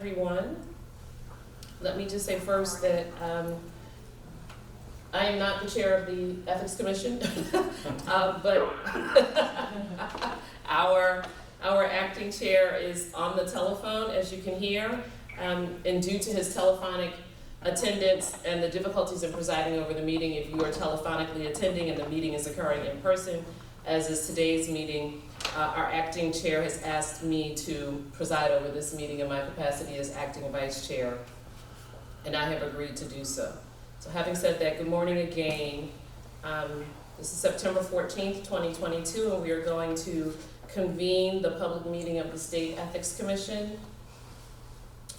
Everyone. Let me just say first that I am not the chair of the Ethics Commission, but our acting chair is on the telephone, as you can hear, and due to his telephonic attendance and the difficulties in presiding over the meeting, if you are telephonically attending and the meeting is occurring in person, as is today's meeting, our acting chair has asked me to preside over this meeting in my capacity as acting vice chair, and I have agreed to do so. So having said that, good morning again. This is September 14th, 2022, and we are going to convene the public meeting of the State Ethics Commission.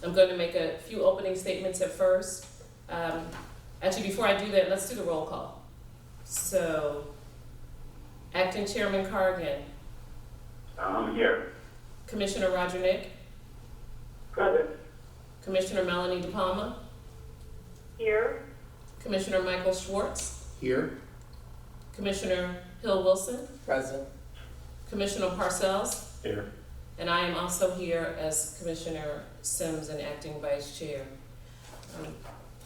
I'm going to make a few opening statements at first. Actually, before I do that, let's do the roll call. So, Acting Chairman Corrigan. I'm here. Commissioner Roger Nick. Present. Commissioner Melanie DePalma. Here. Commissioner Michael Schwartz. Here. Commissioner Hill Wilson. Present. Commissioner Parcells. Here. And I am also here as Commissioner Sims and acting vice chair.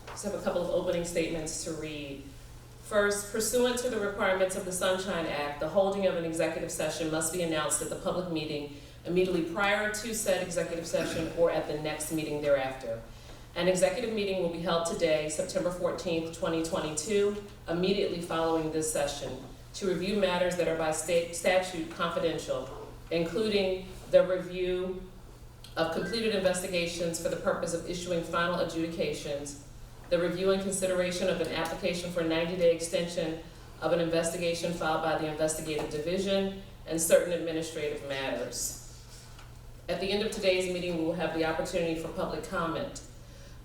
Just have a couple of opening statements to read. First, pursuant to the requirements of the Sunshine Act, the holding of an executive session must be announced at the public meeting immediately prior to said executive session or at the next meeting thereafter. An executive meeting will be held today, September 14th, 2022, immediately following this session, to review matters that are by state statute confidential, including the review of completed investigations for the purpose of issuing final adjudications, the review and consideration of an application for a 90-day extension of an investigation filed by the Investigative Division, and certain administrative matters. At the end of today's meeting, we will have the opportunity for public comment.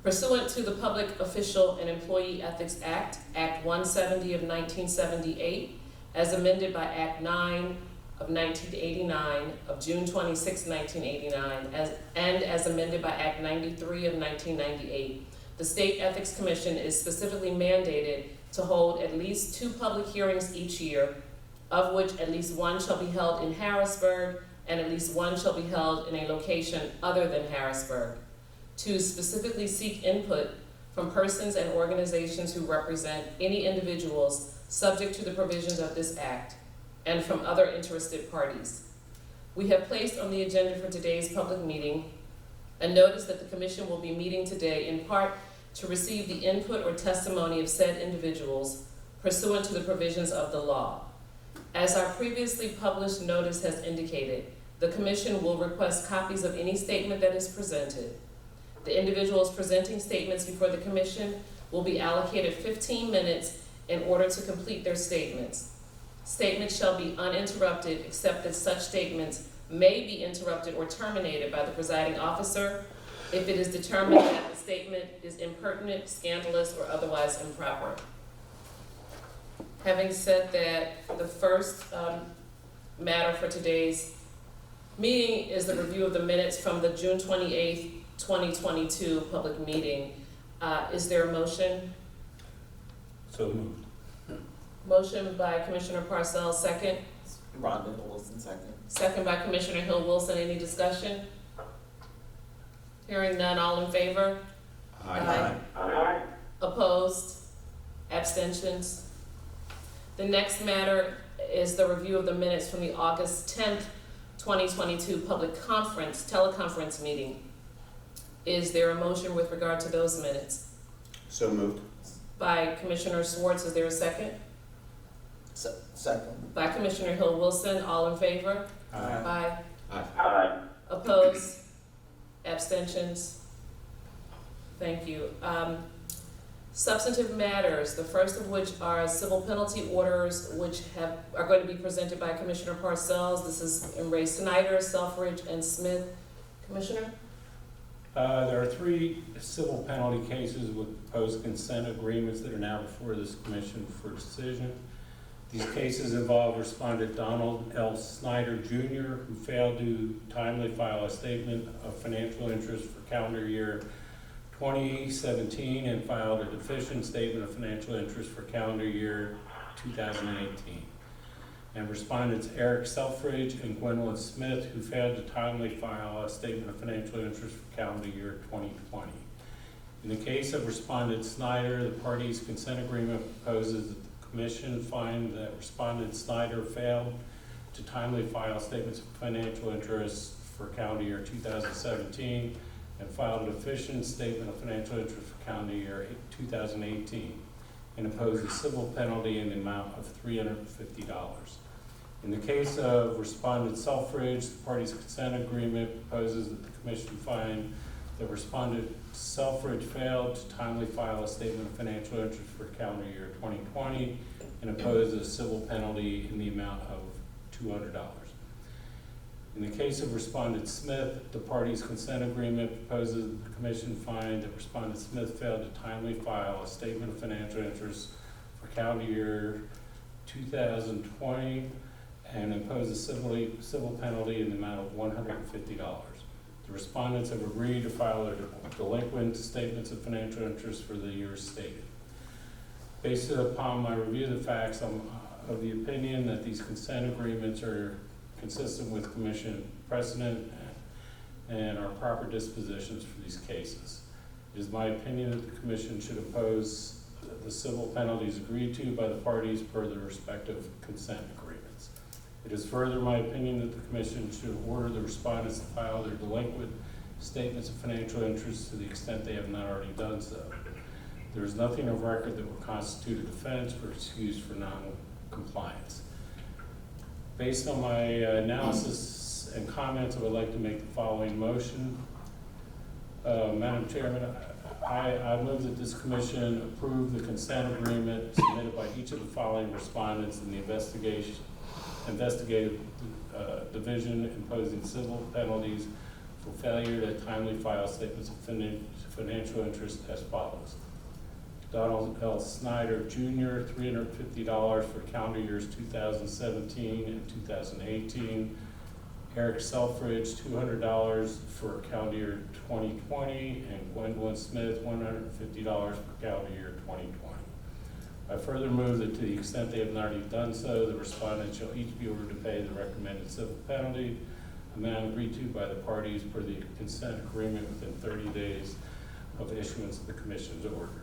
Pursuant to the Public Official and Employee Ethics Act, Act 170 of 1978, as amended by Act 9 of 1989 of June 26, 1989, and as amended by Act 93 of 1998, the State Ethics Commission is specifically mandated to hold at least 2 public hearings each year, of which at least one shall be held in Harrisburg and at least one shall be held in a location other than Harrisburg, to specifically seek input from persons and organizations who represent any individuals subject to the provisions of this act, and from other interested parties. We have placed on the agenda for today's public meeting a notice that the Commission will be meeting today in part to receive the input or testimony of said individuals pursuant to the provisions of the law. As our previously published notice has indicated, the Commission will request copies of any statement that is presented. The individuals presenting statements before the Commission will be allocated 15 minutes in order to complete their statements. Statements shall be uninterrupted except that such statements may be interrupted or terminated by the presiding officer if it is determined that the statement is impertinent, scandalous, or otherwise improper. Having said that, the first matter for today's meeting is the review of the minutes from the June 28th, 2022 public meeting. Is there a motion? So moved. Motion by Commissioner Parcells, second. Rhonda Wilson, second. Second by Commissioner Hill Wilson. Any discussion? Hearing none, all in favor? Aye. Aye. Opposed? Abstentions? The next matter is the review of the minutes from the August 10th, 2022 public conference, teleconference meeting. Is there a motion with regard to those minutes? So moved. By Commissioner Schwartz, is there a second? Second. By Commissioner Hill Wilson, all in favor? Aye. Aye. Aye. Opposed? Abstentions? Thank you. Substantive matters, the first of which are civil penalty orders, which are going to be presented by Commissioner Parcells. This is in Ray Snyder, Selfridge, and Smith. Commissioner? There are 3 civil penalty cases with post-consent agreements that are now before this commission for decision. These cases involve respondent Donald L. Snyder Jr., who failed to timely file a statement of financial interest for calendar year 2017 and filed a deficient statement of financial interest for calendar year 2018. and respondents Eric Selfridge and Gwin Smith, who failed to timely file a statement of financial interest for calendar year 2020. In the case of respondent Snyder, the parties' consent agreement proposes that the commission find that respondent Snyder failed to timely file statements of financial interest for calendar year 2017 and filed a deficient statement of financial interest for calendar year 2018 and impose a civil penalty in the amount of $350. In the case of respondent Selfridge, the parties' consent agreement proposes that the commission find that respondent Selfridge failed to timely file a statement of financial interest for calendar year 2020 and impose a civil penalty in the amount of $200. In the case of respondent Smith, the parties' consent agreement proposes that the commission find that respondent Smith failed to timely file a statement of financial interest for calendar year 2020 and impose a civil penalty in the amount of $150. The respondents have agreed to file their delinquent statements of financial interest for the years stated. Based upon my review of the facts, I'm of the opinion that these consent agreements are consistent with commission precedent and are proper dispositions for these cases. It is my opinion that the commission should impose the civil penalties agreed to by the parties per their respective consent agreements. It is further my opinion that the commission should order the respondents to file their delinquent statements of financial interest to the extent they have not already done so. There is nothing of record that would constitute a defense or excuse for non-compliance. Based on my analysis and comments, I would like to make the following motion. Madam Chairman, I move that this commission approve the consent agreement submitted by each of the following respondents in the investigative division imposing civil penalties for failure to timely file statements of financial interest as follows. Donald L. Snyder Jr., $350 for calendar years 2017 and 2018. Eric Selfridge, $200 for calendar year 2020. And Gwin Smith, $150 for calendar year 2020. I further move that to the extent they have not already done so, the respondents shall each be ordered to pay the recommended civil penalty amount agreed to by the parties per the consent agreement within 30 days of issuance of the commission's order.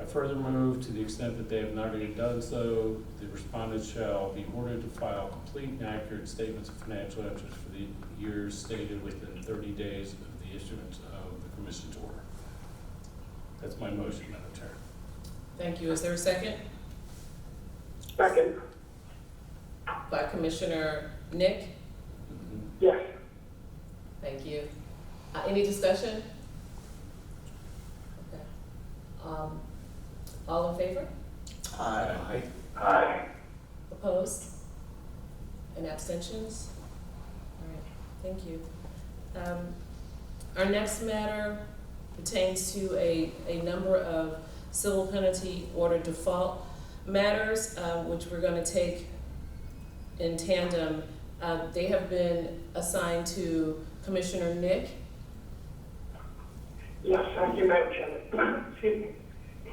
I further move to the extent that they have not already done so, the respondents shall be ordered to file complete and accurate statements of financial interest for the years stated within 30 days of the issuance of the commission's order. That's my motion, Madam Chair. Thank you. Is there a second? Second. By Commissioner Nick? Yes. Thank you. Any discussion? Okay. All in favor? Aye. Aye. Opposed? And abstentions? All right, thank you. Our next matter pertains to a number of civil penalty order default matters, which we're going to take in tandem. They have been assigned to Commissioner Nick. Yes, thank you, Madam Chairman. Excuse me.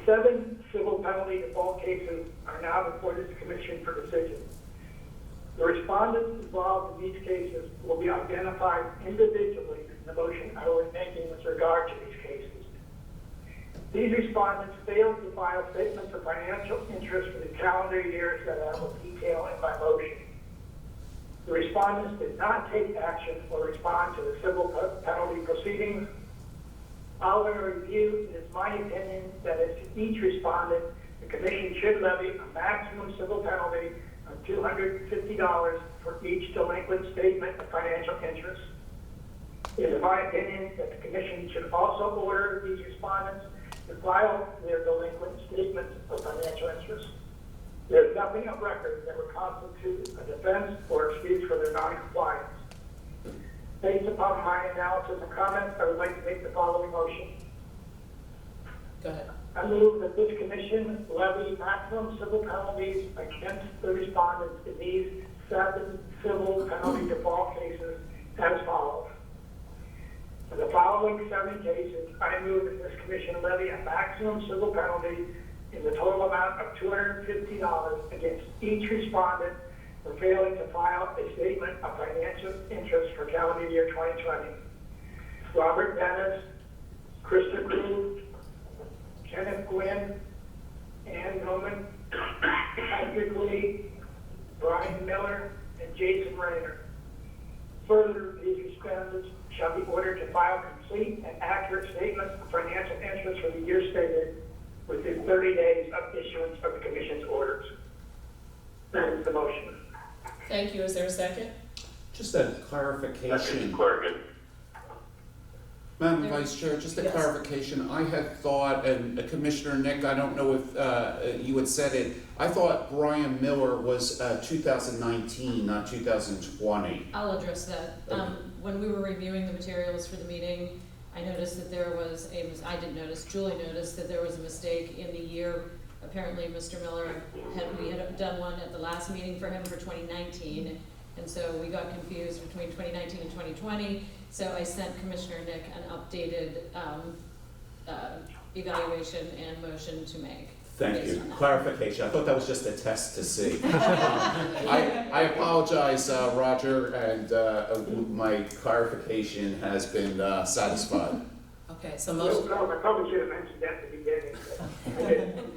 7 civil penalty default cases are now before this commission for decision. The respondents involved in these cases will be identified individually in the motion I will be making with regard to these cases. These respondents failed to file statements of financial interest for the calendar years that I will detail in my motion. The respondents did not take action or respond to the civil penalty proceedings. Following a review, it is my opinion that as to each respondent, the commission should levy a maximum civil penalty of $250 for each delinquent statement of financial interest. It is my opinion that the commission should also order these respondents to file their delinquent statements of financial interest. There is nothing of record that would constitute a defense or excuse for their non-compliance. Based upon my analysis and comments, I would like to make the following motion. Go ahead. I move that this commission levy maximum civil penalties against the respondents in these 7 civil penalty default cases as follows. For the following 7 cases, I move that this commission levy a maximum civil penalty in the total amount of $250 against each respondent for failing to file a statement of financial interest for calendar year 2020. Robert Denis, Krista Krug, Kenneth Gwin, Ann Nauman, Patrick Lee, Brian Miller, and Jason Rayner. Further, these respondents shall be ordered to file complete and accurate statements of financial interest for the year stated within 30 days of issuance of the Commission's orders. That is the motion. Thank you. Is there a second? Just a clarification. Corrigan. Madam Vice Chair, just a Yes. clarification. I had thought, and Commissioner Nick, I don't know if you had said it, I thought Brian Miller was 2019, not 2020. I'll address that. When we were reviewing the materials for the meeting, I noticed that there was Julie noticed that there was a mistake in the year. Apparently, Mr. Miller we had done one at the last meeting for him for 2019, and so we got confused between 2019 and 2020. So I sent Commissioner Nick an updated evaluation and motion to make. Thank based you. on that. Clarification. I thought that was just a test to see. I apologize, Roger, and my clarification has been satisfied. Okay, so No, motion. I probably should have mentioned that at the beginning, but I didn't.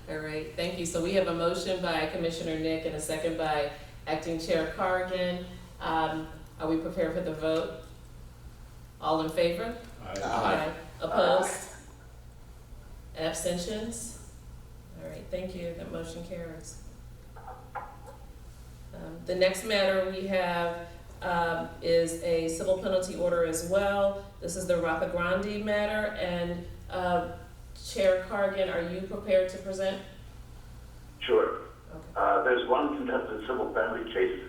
All right, thank you. So we have a motion by Commissioner Nick and a second by Acting Chair Corrigan. Are we prepared for the vote? All in favor? Aye. Opposed? Abstentions? All right, thank you. That motion carries. The next matter we have is a civil penalty order as well. This is the Roccograndi matter, and Chair Corrigan, are you prepared to present? Sure. Okay. There's one contested civil penalty case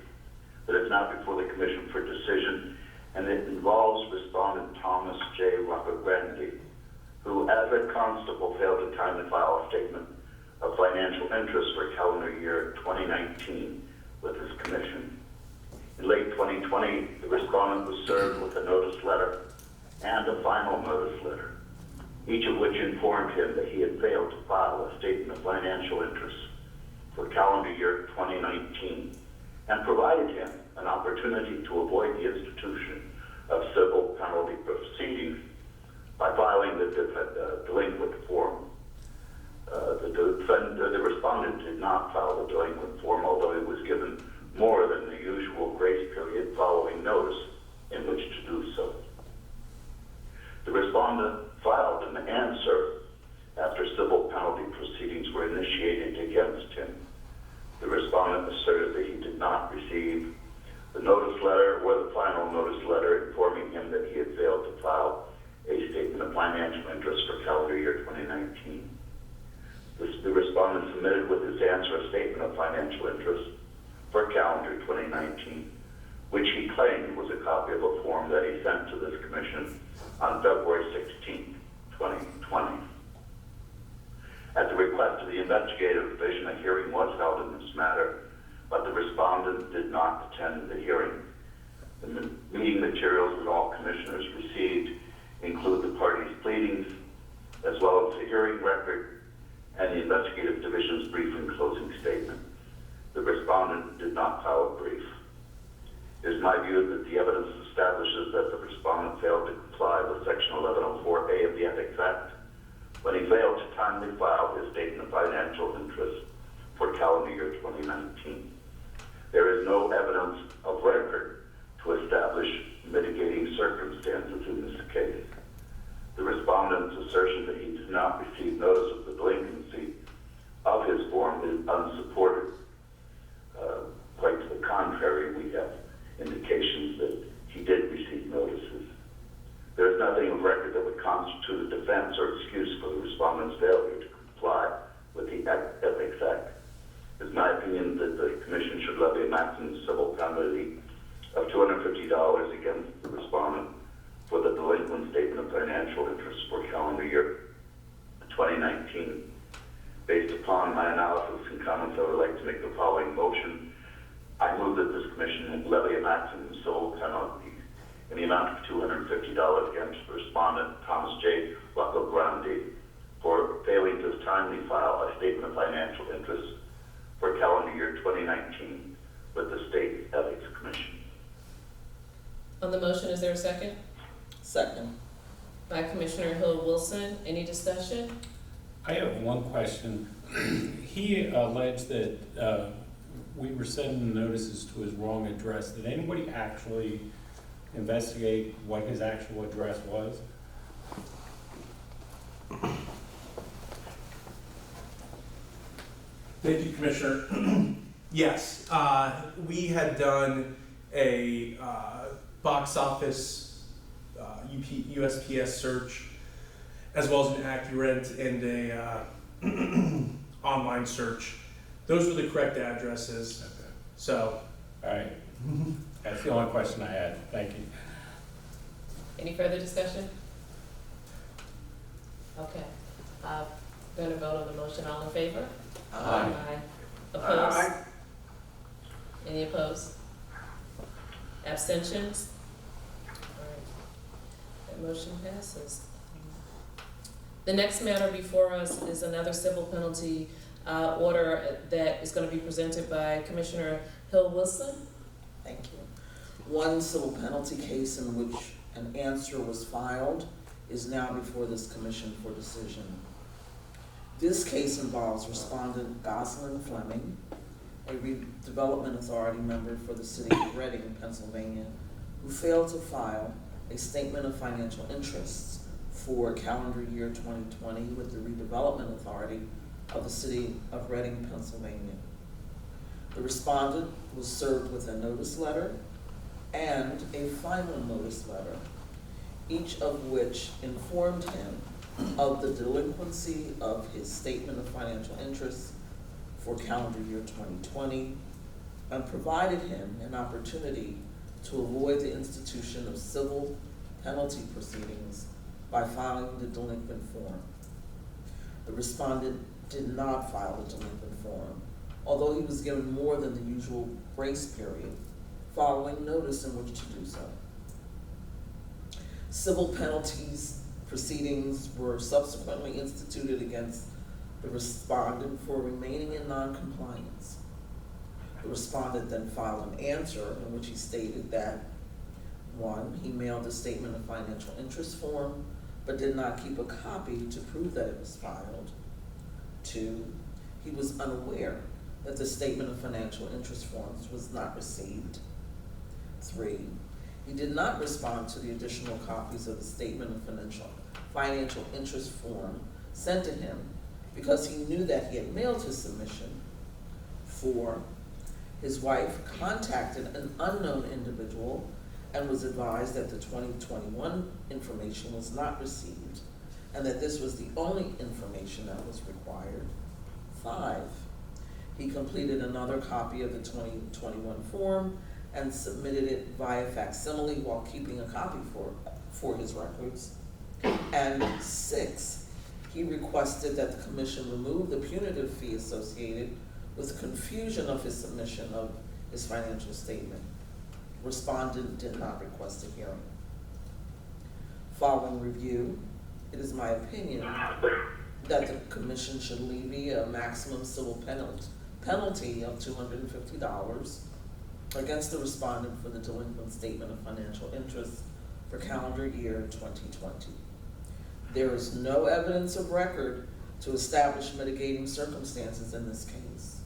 that is now before the Commission for decision, and it involves respondent Thomas J. Roccograndi, who, as a constable, failed to timely file a statement of financial interest for calendar year 2019 with his Commission. In late 2020, the respondent was served with a notice letter and a final notice letter, each of which informed him that he had failed to file a statement of financial interest for calendar year 2019 and provided him an opportunity to avoid the institution of civil penalty proceedings by filing the delinquent form. The respondent did not file the delinquent form, although he was given more than the usual grace period following notice in which to do so. The respondent filed an answer after civil penalty proceedings were initiated against him. The respondent asserted that he did not receive the notice letter or the final notice letter informing him that he had failed to file a statement of financial interest for calendar year 2019. The respondent submitted with his answer a statement of financial interest for calendar 2019, which he claimed was a copy of a form that he sent to this Commission on February 16, 2020. At the request of the investigative division, a hearing was held in this matter, but the respondent did not attend the hearing. The meeting materials that all commissioners received include the parties' pleadings, as well as the hearing record and the investigative division's brief and closing statement. The respondent did not file a brief. It is my view that the evidence establishes that the respondent failed to comply with Section 1104A of the Ethics Act when he failed to timely file his statement of financial interest for calendar year 2019. There is no evidence of record to establish mitigating circumstances in this case. The respondent's assertion that he did not receive notice of the delinquency of his form is unsupported. Quite to the contrary, we have indications that he did receive notices. There is nothing of record that would constitute a defense or excuse for the respondent's failure to comply with the Ethics Act. It's my opinion that the Commission should levy a maximum civil penalty of $250 against the respondent for the delinquent statement of financial interest for calendar year 2019. Based upon my analysis and comments, I would like to make the following motion. I move that this Commission levy a maximum civil penalty in the amount of $250 against the respondent, Thomas J. Roccograndi, for failing to timely file a statement of financial interest for calendar year 2019 On the motion, is there a second? Second. By Commissioner Hill Wilson. Any discussion? I have one question. He alleged that we were sending notices to his wrong address. Did anybody actually investigate what his actual address was? Thank you, Commissioner. Yes, we had done a box office USPS search, as well as an AccuRent and a online search. Those were the correct addresses. Okay. So, All right. That's the only question I had. Thank you. Any further discussion? Okay. Going to vote on the motion. All in favor? Aye. Opposed? Aye. Any opposed? Abstentions? All right. That motion passes. The next matter before us is another civil penalty order that is going to be presented by Commissioner Hill Wilson. Thank you. One civil penalty case in which an answer was filed is now before this commission for decision. This case involves respondent Gosselin Fleming, a redevelopment authority member for the city of Reading, Pennsylvania, who failed to file a statement of financial interests for calendar year 2020 with the redevelopment authority of the city of Reading, Pennsylvania. The respondent was served with a notice letter and a final notice letter, each of which informed him of the delinquency of his statement of financial interests for calendar year 2020 and provided him an opportunity to avoid the institution of civil penalty proceedings by filing the delinquent form. The respondent did not file the delinquent form, although he was given more than the usual grace period following notice in which to do so. Civil penalties proceedings were subsequently instituted against the respondent for remaining in noncompliance. The respondent then filed an answer in which he stated that, 1, he mailed the statement of financial interest form, but did not keep a copy to prove that it was filed. 2, he was unaware that the statement of financial interest forms was not received. 3, he did not respond to the additional copies of the statement of financial interest form sent to him because he knew that he had mailed his submission. 4, his wife contacted an unknown individual and was advised that the 2021 information was not received and that this was the only information that was required. 5, he completed another copy of the 2021 form and submitted it via facsimile while keeping a copy for his records. And 6, he requested that the commission remove the punitive fee associated with confusion of his submission of his financial statement. Respondent did not request a hearing. Following review, it is my opinion that the commission should levy a maximum civil penalty of $250 against the respondent for the delinquent statement of financial interest for calendar year 2020. There is no evidence of record to establish mitigating circumstances in this case.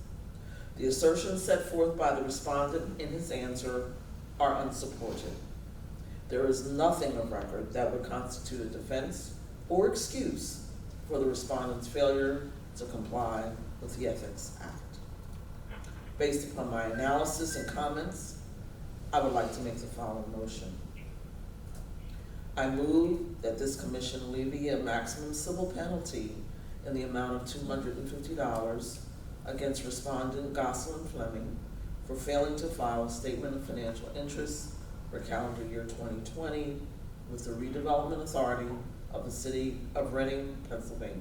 The assertions set forth by the respondent in his answer are unsupported. There is nothing of record that would constitute a defense or excuse for the respondent's failure to comply with the Ethics Act. Based upon my analysis and comments, I would like to make the following motion. I move that this commission levy a maximum civil penalty in the amount of $250 against respondent Gosselin Fleming for failing to file a statement of financial interest for calendar year 2020 with the redevelopment authority of the city of Reading, Pennsylvania.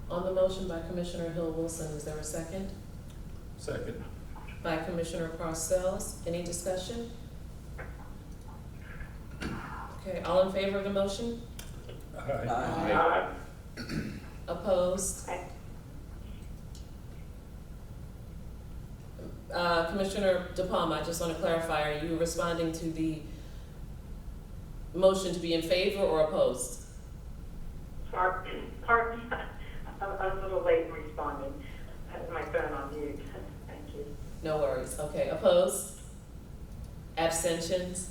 On the motion by Commissioner Hill Wilson, is there a second? Second. By Commissioner Parcells. Any discussion? Okay, all in favor of the motion? Aye. Opposed? Commissioner De Palma, I just want to clarify, are you responding to the motion to be in favor or opposed? Pardon, I was a little late in responding. I had my phone on mute. Thank you. No worries. Okay, opposed? Abstentions?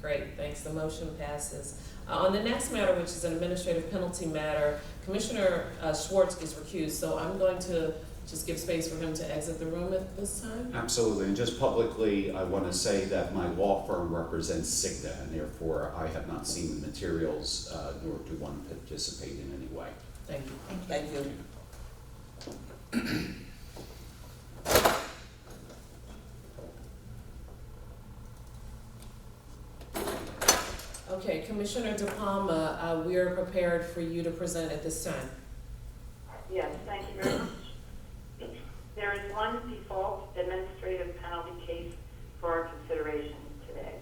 Great, thanks. The motion passes. On the next matter, which is an administrative penalty matter, Commissioner Schwartz is recused, so I'm going to just give space for him to exit the room at this time. Absolutely, and just publicly, I want to say that my law firm represents Cigna, and therefore I have not seen the materials, nor do one participate in any way. Thank you. Thank you. Okay, Commissioner De Palma, we are prepared for you to present at this time. Yes, thank you very much. There is one default administrative penalty case for our consideration today.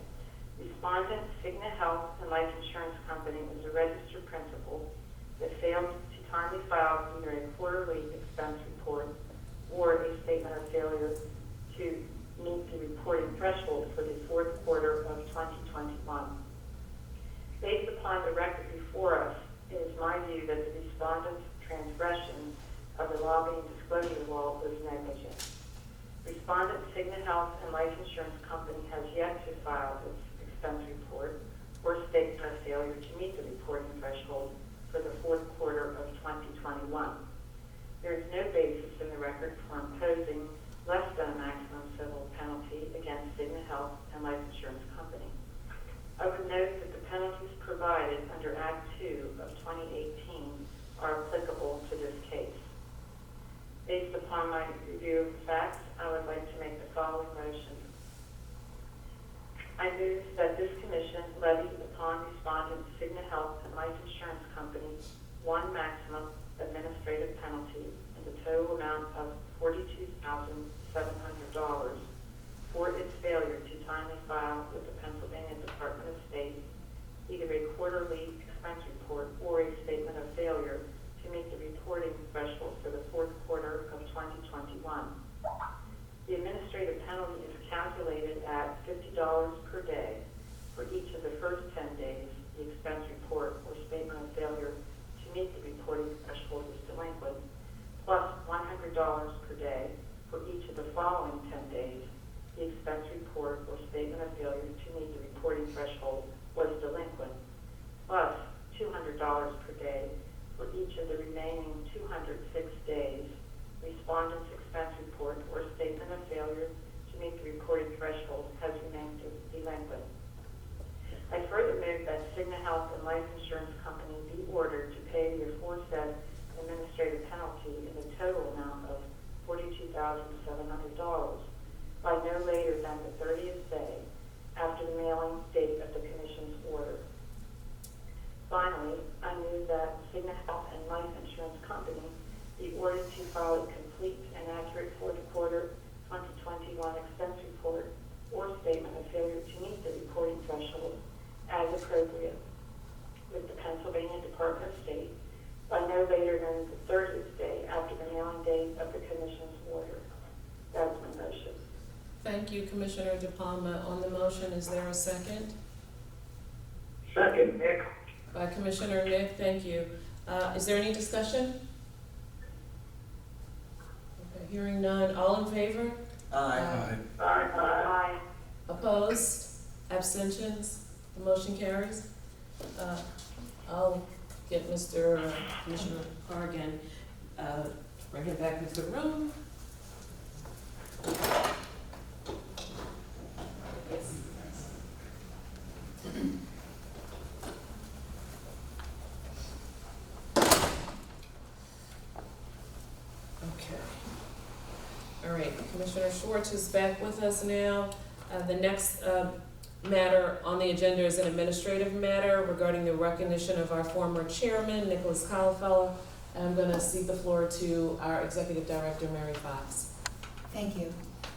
Respondent, Cigna Health and Life Insurance Company, is a registered principal that failed to timely file either a quarterly expense report or a statement of failure to meet the reporting threshold for the fourth quarter of 2021. Based upon the record before us, it is my view that the respondent's transgression of the lobbying disclosure law was negligent. Respondent, Cigna Health and Life Insurance Company, has yet to file its expense report or statement of failure to meet the reporting threshold for the fourth quarter of 2021. There is no basis in the record for imposing less than a maximum civil penalty against Cigna Health and Life Insurance Company. I would note that the penalties provided under Act 2 of 2018 are applicable to this case. Based upon my review of the facts, I would like to make the following motion. I move that this commission levy upon respondent Cigna Health and Life Insurance Company one maximum administrative penalty in the total amount of $42,700 for its failure to timely file with the Pennsylvania Department of State either a quarterly expense report or a statement of failure to meet the reporting threshold for the fourth quarter of 2021. The administrative penalty is calculated at $50 per day for each of the first 10 days the expense report or statement of failure to meet the reporting threshold is delinquent, plus $100 per day for each of the following 10 days the expense report or statement of failure to meet the reporting threshold was delinquent, plus $200 per day for each of the remaining 206 days respondent's expense report or statement of failure to meet the reporting threshold has remained delinquent. I further move that Cigna Health and Life Insurance Company be ordered to pay the aforesaid administrative penalty in the total amount of $42,700 by no later than the 30th day after the mailing date of the Commission's order. Finally, I move that Cigna Health and Life Insurance Company be ordered to file a complete and accurate fourth quarter 2021 expense report or statement of failure to meet the reporting threshold as appropriate with the Pennsylvania Department of State by no later than the 30th day after the mailing date of the Commission's order. That's my motion. Thank you, Commissioner De Palma. On the motion, is there a second? Second, Nick. By Commissioner Nick, thank you. Is there any discussion? Okay, hearing none. All in favor? Aye. Aye. Opposed? Abstentions? The motion carries. I'll get Mr. Commissioner Corrigan, bring him back into the room. All right, Commissioner Schwartz is back with us now. The next matter on the agenda is an administrative matter regarding the recognition of our former chairman, Nicholas Colafella. And I'm going to cede the floor to our Executive Director, Mary Fox. Thank you.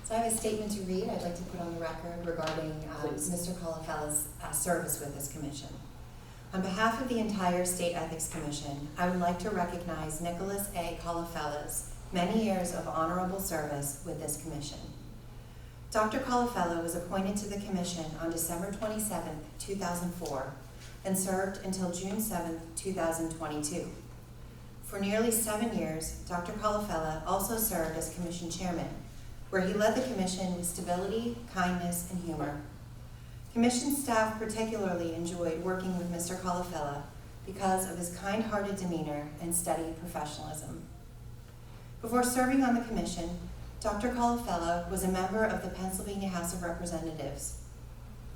So I have a statement to read I'd like to put on the record regarding Mr. Colafella's service with this commission. On behalf of the entire State Ethics Commission, I would like to recognize Nicholas A. Colafella's many years of honorable service with this commission. Dr. Colafella was appointed to the commission on December 27, 2004, and served until June 7, 2022. For nearly 7 years, Dr. Colafella also served as commission chairman, where he led the commission with stability, kindness, and humor. Commission staff particularly enjoyed working with Mr. Colafella because of his kind-hearted demeanor and steady professionalism. Before serving on the commission, Dr. Colafella was a member of the Pennsylvania House of Representatives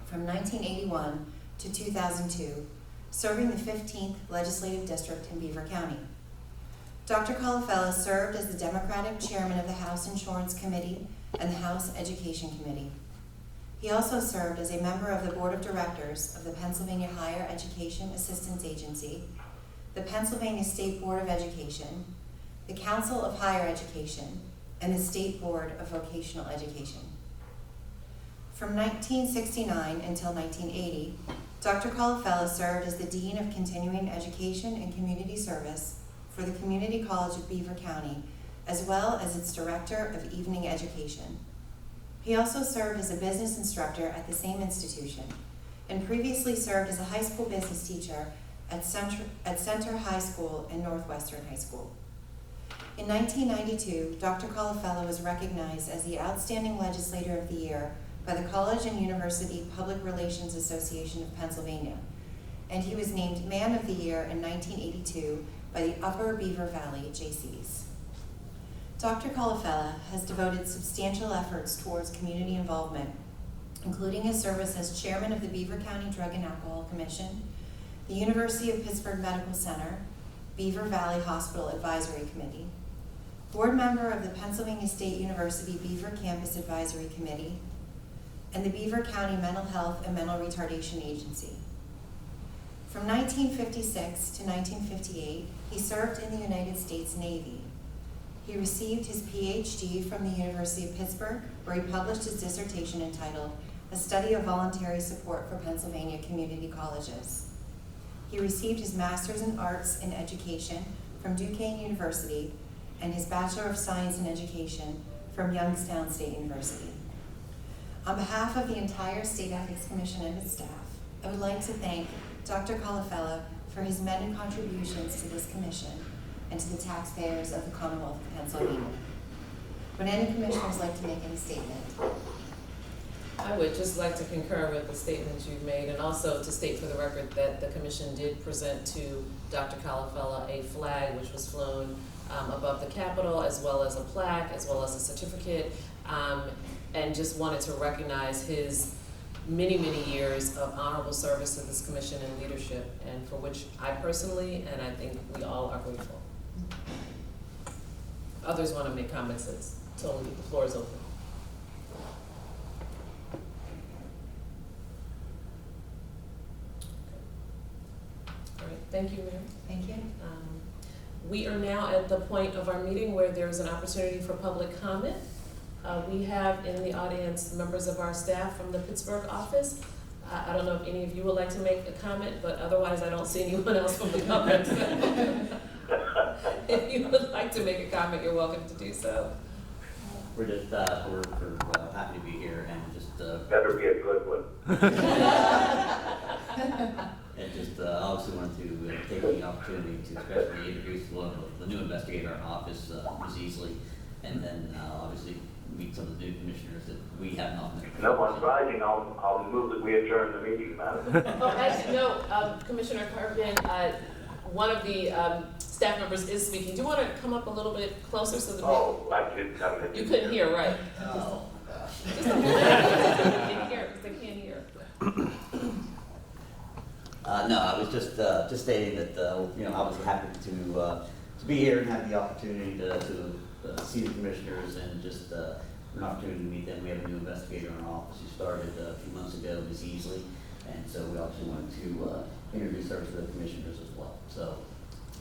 from 1981 to 2002, serving the 15th Legislative District in Beaver County. Dr. Colafella served as the Democratic chairman of the House Insurance Committee and the House Education Committee. He also served as a member of the Board of Directors of the Pennsylvania Higher Education Assistance Agency, the Pennsylvania State Board of Education, the Council of Higher Education, and the State Board of Vocational Education. From 1969 until 1980, Dr. Colafella served as the Dean of Continuing Education and Community Service for the Community College of Beaver County, as well as its Director of Evening Education. He also served as a business instructor at the same institution, and previously served as a high school business teacher at Center High School and Northwestern High School. In 1992, Dr. Colafella was recognized as the Outstanding Legislator of the Year by the College and University Public Relations Association of Pennsylvania, and he was named Man of the Year in 1982 by the Upper Beaver Valley JCs. Dr. Colafella has devoted substantial efforts towards community involvement, including his service as chairman of the Beaver County Drug and Alcohol Commission, the University of Pittsburgh Medical Center, Beaver Valley Hospital Advisory Committee, board member of the Pennsylvania State University Beaver Campus Advisory Committee, and the Beaver County Mental Health and Mental Retardation Agency. From 1956 to 1958, he served in the United States Navy. He received his PhD from the University of Pittsburgh, where he published his dissertation entitled A Study of Voluntary Support for Pennsylvania Community Colleges. He received his Master's in Arts in Education from Duquesne University and his Bachelor of Science in Education from Youngstown State University. On behalf of the entire State Ethics Commission and its staff, I would like to thank Dr. Colafella for his many contributions to this commission and to the taxpayers of the Commonwealth of Pennsylvania. Would any commissioners like to make any statement? I would just like to concur with the statements you've made, and also to state for the record that the commission did present to Dr. Colafella a flag which was flown above the Capitol, as well as a plaque, as well as a certificate, and just wanted to recognize his many, many years of honorable service to this commission and leadership, and for which I personally, and I think we all are grateful. Others want to make comments, it's totally, the floor is open. All right, thank you, Mayor. Thank you. We are now at the point of our meeting where there is an opportunity for public comment. We have in the audience members of our staff from the Pittsburgh office. I don't know if any of you would like to make a comment, but otherwise I don't see anyone else from the public. If you would like to make a comment, you're welcome to do so. We're just we're happy to be here and just Better be a good one. and just obviously wanted to take the opportunity to especially introduce the new investigator in our office, Ms. Easley, and then obviously meet some of the new commissioners that we have not met. No one's rising. I'll move that we adjourn the meeting, madam. Oh, actually, no, Commissioner Carpin, one of the staff members is speaking. Do you want to come up a little bit closer so that Oh, I did come in. you couldn't hear, right? Oh, gosh. Just a little bit. They can't hear, because they can't hear. No, I was just stating that I was happy to be here and have the opportunity to see the commissioners and just an opportunity to meet them. We have a new investigator in our office who started a few months ago, Ms. Easley, and so we also wanted to introduce her to the commissioners as well. So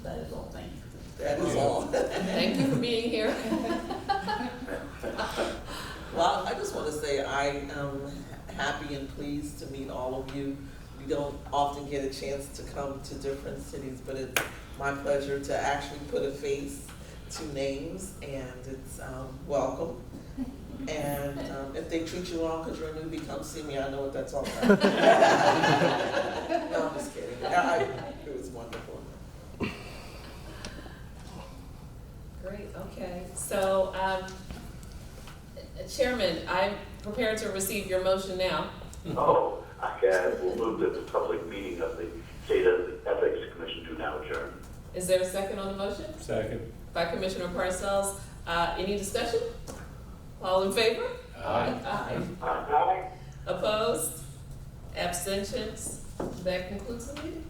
that is all. Thank you for this. That is all. Thank you for being here. Well, I just want to say I am happy and pleased to meet all of you. We don't often get a chance to come to different cities, but it's my pleasure to actually put a face two names, and it's welcome. And if they treat you wrong because you're a newbie, come see me. I know what that's all about. No, I'm just kidding. It was wonderful. Great, okay. So, Chairman, I'm prepared to receive your motion now. Oh, I will move that the public meeting of the State Ethics Commission do now adjourn. Is there a second on the motion? Second. By Commissioner Parcells. Any discussion? All in favor? Aye. Aye. Aye. Opposed? Abstentions? That concludes the meeting.